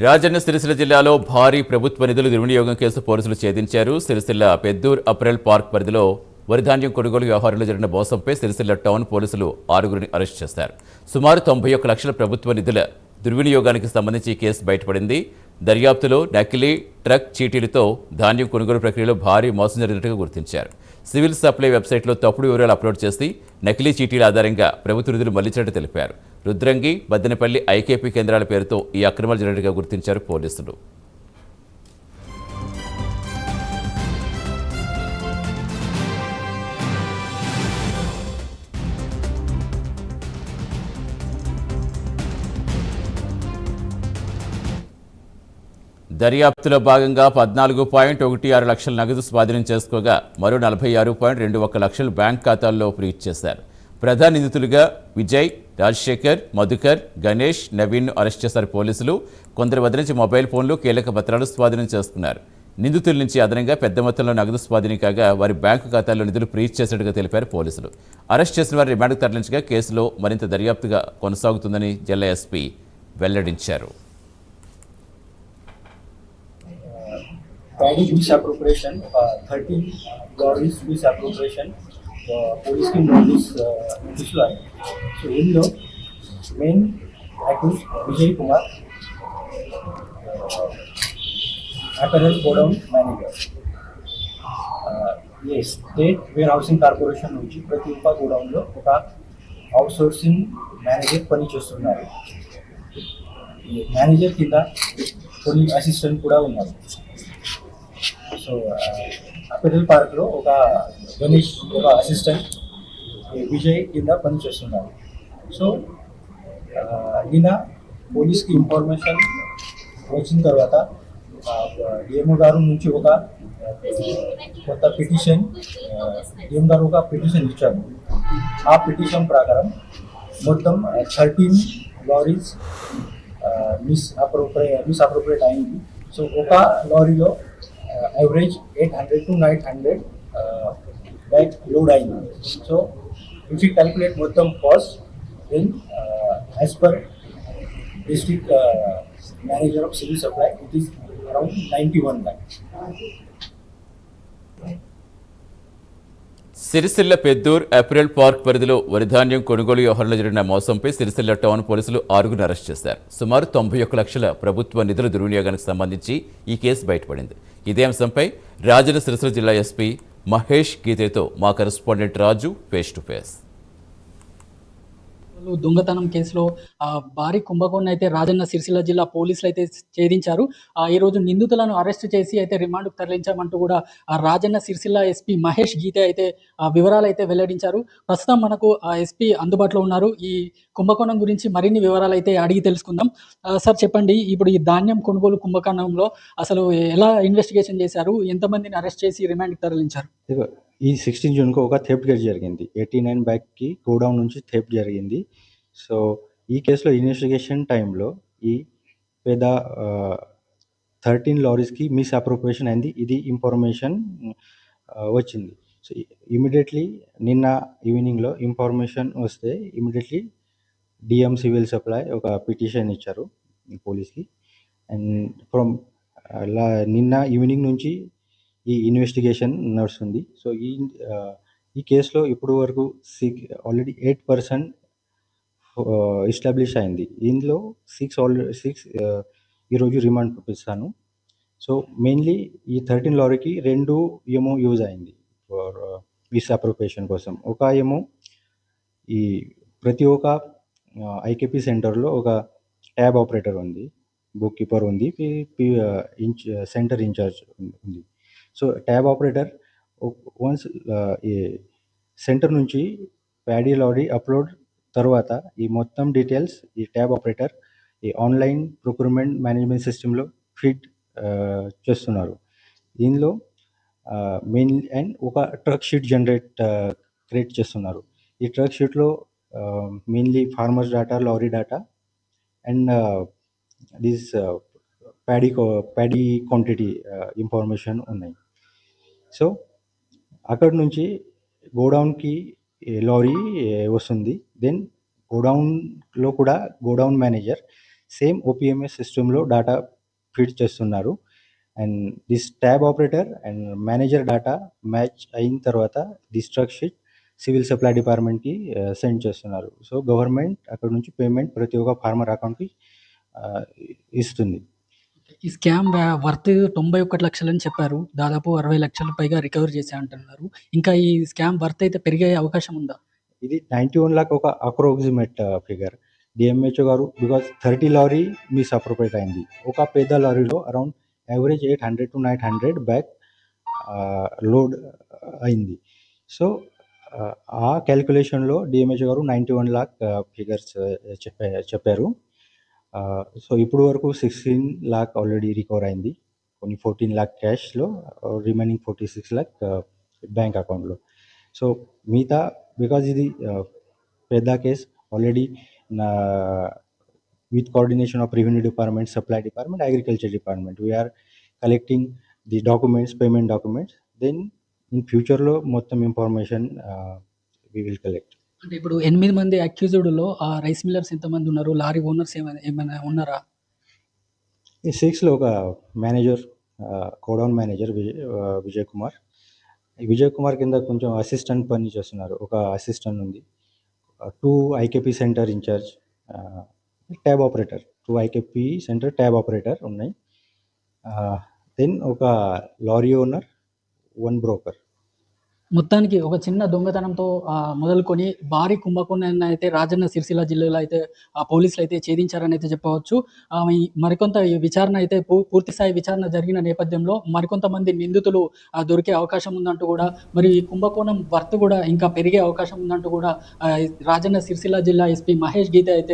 రాజన్న సిరిసిల్ల జిల్లాలో భారీ ప్రభుత్వ నిధుల దుర్వినియోగం కేసు పోలీసులు ఛేదించారు. సిరిసిల్ల పెద్దూర్ అప్రెల్ పార్క్ పరిధిలో వరిధాన్యం కొనుగోలు వ్యవహారంలో జరిగిన మోసంపై సిరిసిల్ల టౌన్ పోలీసులు 6గురిని అరెస్ట్ చేశారు. సుమారు 91 లక్షల ప్రభుత్వ నిధుల దుర్వినియోగానికి సంబంధించి కేసు బయటపడింది. దర్యాప్తులో నకిలీ ట్రక్ చీటీలతో ధాన్యం కొనుగోలు ప్రక్రియలో భారీ మోసం జరిగినట్టుగా గుర్తించారు. సివిల్ సప్లై వెబ్సైట్లో తప్పుడు వివరాలు అప్లోడ్ చేసి నకిలీ చీటీల ఆధారంగా ప్రభుత్వ నిధులు మళ్లించినట్టు తెలిపారు. రుద్రంగి, బద్దెనపల్లి ఐకేపీ కేంద్రాల పేరుతో ఈ అక్రమాలు జరిగినట్టుగా గుర్తించారు పోలీసులు. దర్యాప్తులో భాగంగా 14.16 లక్షల నగదు స్వాధీనం చేసుకోగా మరో 46.21 లక్షలు బ్యాంక్ ఖాతాల్లో ఫ్రీజ్ చేశారు. ప్రధాన నిందితులుగా విజయ్, రాజశేఖర్, మధుకర్, గణేష్, నవీన్ను అరెస్ట్ చేశారు పోలీసులు. కొందరి వద్ద నుంచి మొబైల్ ఫోన్లు, కీలక పత్రాలు స్వాధీనం చేసుకున్నారు. నిందితుల నుంచి అదనంగా పెద్ద మొత్తంలో నగదు స్వాధీనం కాగా వారి బ్యాంకు ఖాతాల్లో నిధులు ఫ్రీజ్ చేసినట్టుగా తెలిపారు పోలీసులు. అరెస్ట్ చేసిన వారి రిమాండ్కు తరలించగా కేసులో మరింత దర్యాప్తుగా కొనసాగుతుందని జిల్లా ఎస్పీ వెల్లడించారు. Paddy misappropriation, 13 lorries misappropriation, police की notice issue आई. So इन लोग main accused Vijay Kumar, apparel godown manager. ये स्टेट वेयरहाउसिंग కార్పొరేషన్ నుంచి ప్రతి ఒక్క గోడౌన్లో ఒక అవుట్సోర్సింగ్ మేనేజర్ పని చేస్తున్నారు. ఈ మేనేజర్ కింద కొన్ని అసిస్టెంట్ కూడా ఉన్నారు. సో అపెరల్ పార్క్లో ఒక గణేష్, ఒక అసిస్టెంట్ విజయ్ కింద పనిచేస్తున్నారు. సో నిన్న పోలీస్కి ఇన్ఫర్మేషన్ వచ్చిన తర్వాత డిఎంఓ గారు నుంచి ఒక కొత్త పిటిషన్, డిఎం గారు ఒక పిటిషన్ ఇచ్చారు. ఆ పిటిషన్ ప్రకారం మొత్తం 13 లారీస్ మిస్అప్రోప్రియేట్ అయింది. సో ఒక లారీలో average 800 to 900 bag load అయింది. సో if you calculate మొత్తం cost, then as per district manager of civil supply, it is around 91 lakhs. Sircilla Peddur apparel park పరిధిలో వరిధాన్యం కొనుగోలు వ్యవహారంలో జరిగిన మోసంపై సిరిసిల్ల టౌన్ పోలీసులు 6గురిని అరెస్ట్ చేశారు. సుమారు 91 లక్షల ప్రభుత్వ నిధుల దుర్వినియోగానికి సంబంధించి ఈ కేసు బయటపడింది. ఇదే అంశంపై రాజన్న సిరిసిల్ల జిల్లా ఎస్పీ మహేష్ గీతేతో మా correspondent Raju face to face. దొంగతనం కేసులో భారీ కుంభకోణం అయితే రాజన్న సిరిసిల్ల జిల్లా పోలీసులు అయితే ఛేదించారు. ఈ రోజు నిందితులను అరెస్ట్ చేసి అయితే రిమాండ్కు తరలించామంటూ కూడా రాజన్న సిరిసిల్ల ఎస్పీ మహేష్ గీతే అయితే వివరాలు అయితే వెల్లడించారు. ప్రస్తుతం మనకు ఎస్పీ అందుబాటులో ఉన్నారు. ఈ కుంభకోణం గురించి మరిన్ని వివరాలు అయితే అడిగి తెలుసుకుందాం. సార్ చెప్పండి, ఇప్పుడు ఈ ధాన్యం కొనుగోలు కుంభకోణంలో అసలు ఎలా ఇన్వెస్టిగేషన్ చేశారు, ఎంతమందిని అరెస్ట్ చేసి రిమాండ్కి తరలించారు? ఈ 16 జూన్కు ఒక థెఫ్ట్ కేసు జరిగింది. 89 బ్యాగ్కి గోడౌన్ నుంచి థెఫ్ట్ జరిగింది. సో ఈ కేసులో ఇన్వెస్టిగేషన్ టైంలో ఈ పెద్ద 13 లారీస్కి మిస్అప్రోప్రియేషన్ అయింది. ఇది ఇన్ఫర్మేషన్ వచ్చింది. సో ఇమీడియట్లీ నిన్న ఈవినింగ్లో ఇన్ఫర్మేషన్ వస్తే ఇమీడియట్లీ డిఎం సివిల్ సప్లై ఒక పిటిషన్ ఇచ్చారు పోలీస్కి. అండ్ ఫ్రమ్ నిన్న ఈవినింగ్ నుంచి ఈ ఇన్వెస్టిగేషన్ నడుస్తుంది. సో ఈ కేసులో ఇప్పుడు వరకు ఆల్రెడీ 8% ఎస్టాబ్లిష్ అయింది. ఇందులో 6 ఈరోజు రిమాండ్ పంపిస్తాను. సో మెయిన్లీ ఈ 13 లారీకి 2 ఏమో యూజ్ అయింది ఫర్ మిస్అప్రోప్రియేషన్ కోసం. ఒక ఏమో ఈ ప్రతి ఒక్క ఐకేపీ సెంటర్లో ఒక ట్యాబ్ ఆపరేటర్ ఉంది, బుక్ కీపర్ ఉంది, సెంటర్ ఇన్ఛార్జ్ ఉంది. సో ట్యాబ్ ఆపరేటర్ వన్స్ ఈ సెంటర్ నుంచి ప్యాడీ లారీ అప్లోడ్ తర్వాత ఈ మొత్తం డీటెయిల్స్ ఈ ట్యాబ్ ఆపరేటర్ ఈ ఆన్లైన్ ప్రొక్యూర్మెంట్ మేనేజ్మెంట్ సిస్టంలో ఫీడ్ చేస్తున్నారు. దీనిలో మెయిన్ అండ్ ఒక ట్రక్ షీట్ క్రియేట్ చేస్తున్నారు. ఈ ట్రక్ షీట్లో mainly farmers data, lorry data and this paddy quantity information ఉన్నాయి. సో అక్కడ నుంచి గోడౌన్కి లారీ వస్తుంది. దెన్ గోడౌన్లో కూడా గోడౌన్ మేనేజర్ సేమ్ ఓపీఎంఎస్ సిస్టంలో డేటా ఫీడ్ చేస్తున్నారు. And this tab operator and manager data match అయిన తర్వాత the struck sheet civil supply డిపార్ట్మెంట్కి సెండ్ చేస్తున్నారు. సో గవర్నమెంట్ అక్కడ నుంచి పేమెంట్ ప్రతి ఒక్క ఫార్మర్ అకౌంట్కి ఇస్తుంది. ఈ స్కామ్ వర్త్ 91 లక్షలని చెప్పారు. దాదాపు 60 లక్షల పైగా రికవర్ చేశా అంటున్నారు. ఇంకా ఈ స్కామ్ వర్త్ అయితే పెరిగే అవకాశం ఉందా? ఇది 91 లాక్ ఒక అప్రాక్సిమేట్ ఫిగర్. డిఎంహెచ్ఓ గారు బికాజ్ 30 లారీ మిస్అప్రోప్రియేట్ అయింది. ఒక పెద్ద లారీలో around average 800 to 900 bag load అయింది. సో ఆ క్యాలిక్యులేషన్లో డిఎంహెచ్ఓ గారు 91 లాక్ ఫిగర్స్ చెప్పారు. సో ఇప్పుడు వరకు 16 లాక్ ఆల్రెడీ రికవర్ అయింది. కొన్ని 14 లాక్ క్యాష్లో, రిమైనింగ్ 46 లాక్ బ్యాంక్ అకౌంట్లో. సో మిగతా బికాజ్ ఇది పెద్ద case already with coordination of revenue department, supply department, agriculture department, we are collecting the documents, payment documents. Then in future లో మొత్తం ఇన్ఫర్మేషన్ we will collect. అంటే ఇప్పుడు 8 మంది అక్యూజ్డ్లో ఆ రైస్ మిల్లర్స్ ఎంతమంది ఉన్నారు? లారీ ఓనర్స్ ఏమైనా ఉన్నారా? ఈ 6లో ఒక manager, godown manager Vijay Kumar. ఈ విజయ్ కుమార్ కింద కొంచెం అసిస్టెంట్ పని చేస్తున్నారు. ఒక అసిస్టెంట్ ఉంది. 2 IKP centre incharge, tab operator, 2 IKP centre tab operator ఉన్నాయి. దెన్ ఒక లారీ ఓనర్, 1 బ్రోకర్. మొత్తానికి ఒక చిన్న దొంగతనంతో మొదలుకొని భారీ కుంభకోణాన్ని అయితే రాజన్న సిరిసిల్ల జిల్లాలో అయితే పోలీసులు అయితే ఛేదించారని అయితే చెప్పవచ్చు. మరికొంత ఈ విచారణ అయితే పూర్తి స్థాయి విచారణ జరిగిన నేపథ్యంలో మరికొంతమంది నిందితులు దొరికే అవకాశం ఉందంటూ కూడా, మరి ఈ కుంభకోణం వర్త్ కూడా ఇంకా పెరిగే అవకాశం ఉందంటూ కూడా రాజన్న సిరిసిల్ల జిల్లా ఎస్పీ మహేష్ గీతే అయితే